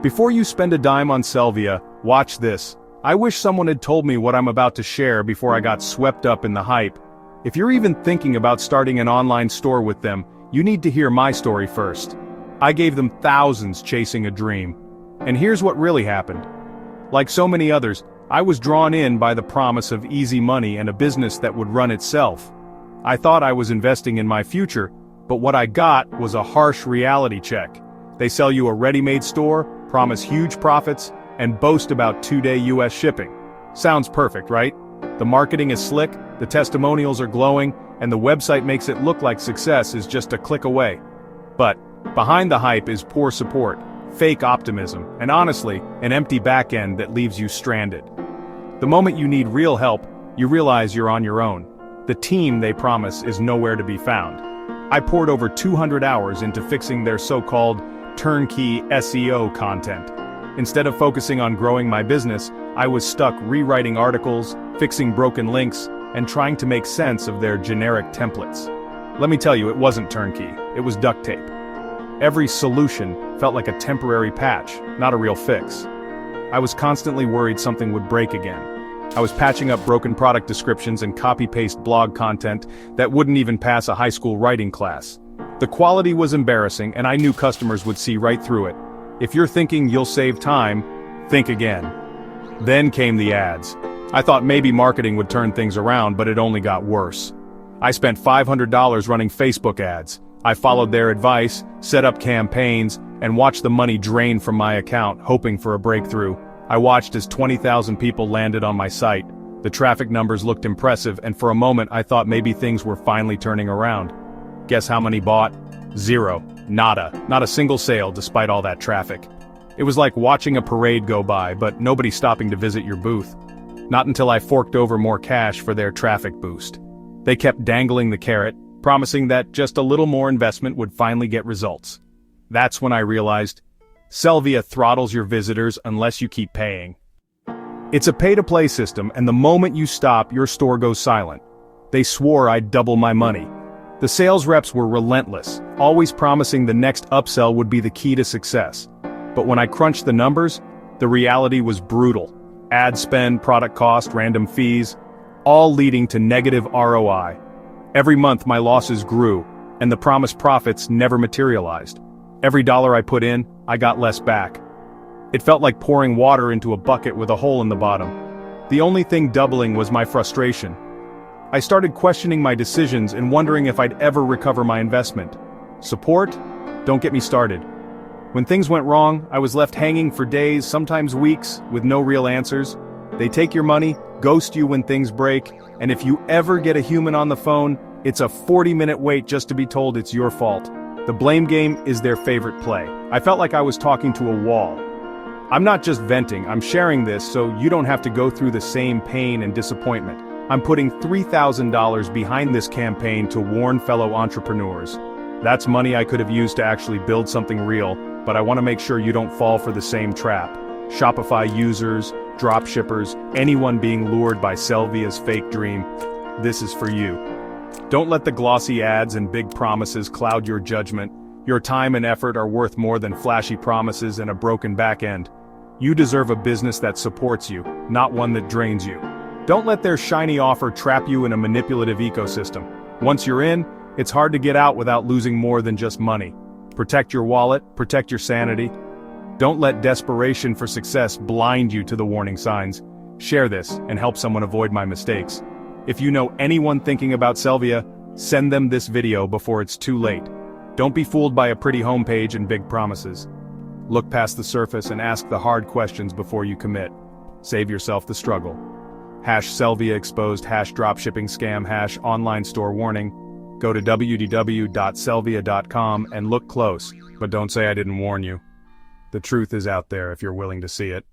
Before you spend a dime on Sellvia, watch this. I wish someone had told me what I'm about to share before I got swept up in the hype. If you're even thinking about starting an online store with them, you need to hear my story first. I gave them thousands chasing a dream. And here's what really happened. Like so many others, I was drawn in by the promise of easy money and a business that would run itself. I thought I was investing in my future, but what I got was a harsh reality check. They sell you a ready-made store, promise huge profits, and boast about 2-day US shipping. Sounds perfect, right? The marketing is slick, the testimonials are glowing, and the website makes it look like success is just a click away. But behind the hype is poor support, fake optimism, and honestly, an empty back end that leaves you stranded. The moment you need real help, you realize you're on your own. The team they promise is nowhere to be found. I poured over 200 hours into fixing their so-called turnkey SEO content. Instead of focusing on growing my business, I was stuck rewriting articles, fixing broken links, and trying to make sense of their generic templates. Let me tell you, it wasn't turnkey, it was duct tape. Every solution felt like a temporary patch, not a real fix. I was constantly worried something would break again. I was patching up broken product descriptions and copy-paste blog content that wouldn't even pass a high school writing class. The quality was embarrassing, and I knew customers would see right through it. If you're thinking you'll save time, think again. Then came the ads. I thought maybe marketing would turn things around, but it only got worse. I spent $500 running Facebook ads. I followed their advice, set up campaigns, and watched the money drain from my account, hoping for a breakthrough. I watched as 20,000 people landed on my site. The traffic numbers looked impressive, and for a moment I thought maybe things were finally turning around. Guess how many bought? Zero. Nada. Not a single sale despite all that traffic. It was like watching a parade go by, but nobody stopping to visit your booth. Not until I forked over more cash for their traffic boost. They kept dangling the carrot, promising that just a little more investment would finally get results. That's when I realized, Sellvia throttles your visitors unless you keep paying. It's a pay-to-play system, and the moment you stop, your store goes silent. They swore I'd double my money. The sales reps were relentless, always promising the next upsell would be the key to success. But when I crunched the numbers, the reality was brutal. Ad spend, product cost, random fees, all leading to negative ROI. Every month my losses grew, and the promised profits never materialized. Every dollar I put in, I got less back. It felt like pouring water into a bucket with a hole in the bottom. The only thing doubling was my frustration. I started questioning my decisions and wondering if I'd ever recover my investment. Support? Don't get me started. When things went wrong, I was left hanging for days, sometimes weeks, with no real answers. They take your money, ghost you when things break, and if you ever get a human on the phone, it's a 40-minute wait just to be told it's your fault. The blame game is their favorite play. I felt like I was talking to a wall. I'm not just venting, I'm sharing this so you don't have to go through the same pain and disappointment. I'm putting $3,000 behind this campaign to warn fellow entrepreneurs. That's money I could have used to actually build something real, but I want to make sure you don't fall for the same trap. Shopify users, dropshippers, anyone being lured by Sellvia's fake dream, this is for you. Don't let the glossy ads and big promises cloud your judgment. Your time and effort are worth more than flashy promises and a broken back end. You deserve a business that supports you, not one that drains you. Don't let their shiny offer trap you in a manipulative ecosystem. Once you're in, it's hard to get out without losing more than just money. Protect your wallet, protect your sanity. Don't let desperation for success blind you to the warning signs. Share this and help someone avoid my mistakes. If you know anyone thinking about Sellvia, send them this video before it's too late. Don't be fooled by a pretty homepage and big promises. Look past the surface and ask the hard questions before you commit. Save yourself the struggle. #Sellvia exposed, #dropshipping scam, #online store warning. Go to www.sellvia.com and look close, but don't say I didn't warn you. The truth is out there if you're willing to see it.